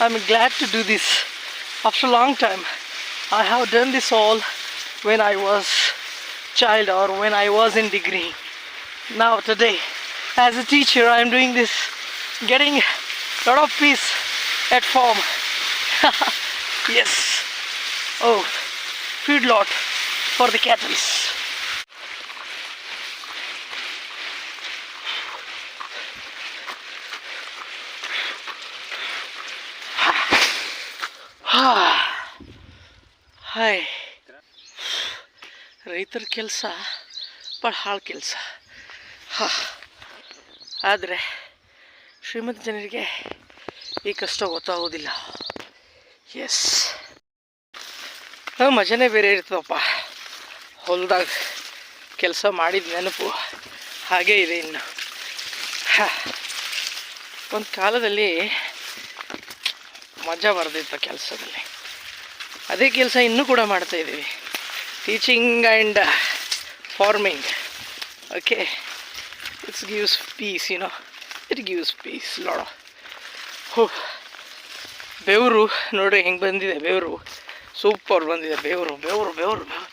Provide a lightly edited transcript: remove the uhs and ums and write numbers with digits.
I'm glad to do this after a long time. I have done this all when I was child or when I was in degree. Now today, as a teacher, I am doing this, getting a lot of peace at farm. Yes. Oh, feed lot for the cattle. Hi, ರೈತರ ಕೆಲಸ ಭಾಳ ಹಾಳು ಕೆಲಸ. ಆದರೆ ಶ್ರೀಮಂತ ಜನರಿಗೆ ಈ ಕಷ್ಟ ಗೊತ್ತಾಗೋದಿಲ್ಲ. ಎಸ್, ಮಜಾನೇ ಬೇರೆ ಇರ್ತದಪ್ಪ. ಹೊಲದಾಗ ಕೆಲಸ ಮಾಡಿದ ನೆನಪು ಹಾಗೇ ಇದೆ ಇನ್ನು. ಒಂದು ಕಾಲದಲ್ಲಿ ಮಜಾ ಬರ್ದಿತ್ತು ಕೆಲಸದಲ್ಲಿ. ಅದೇ ಕೆಲಸ ಇನ್ನೂ ಕೂಡ ಮಾಡ್ತಾಯಿದ್ದೀವಿ, teaching and farming. Okay, it's gives peace, it gives peace lad. ಬೆವರು ನೋಡ್ರಿ ಹೆಂಗೆ ಬಂದಿದೆ, ಬೆವರು ಸೂಪರ್ ಬಂದಿದೆ. ಬೆವರು ಬೆವರು ಬೆವರು ಬೆವರು.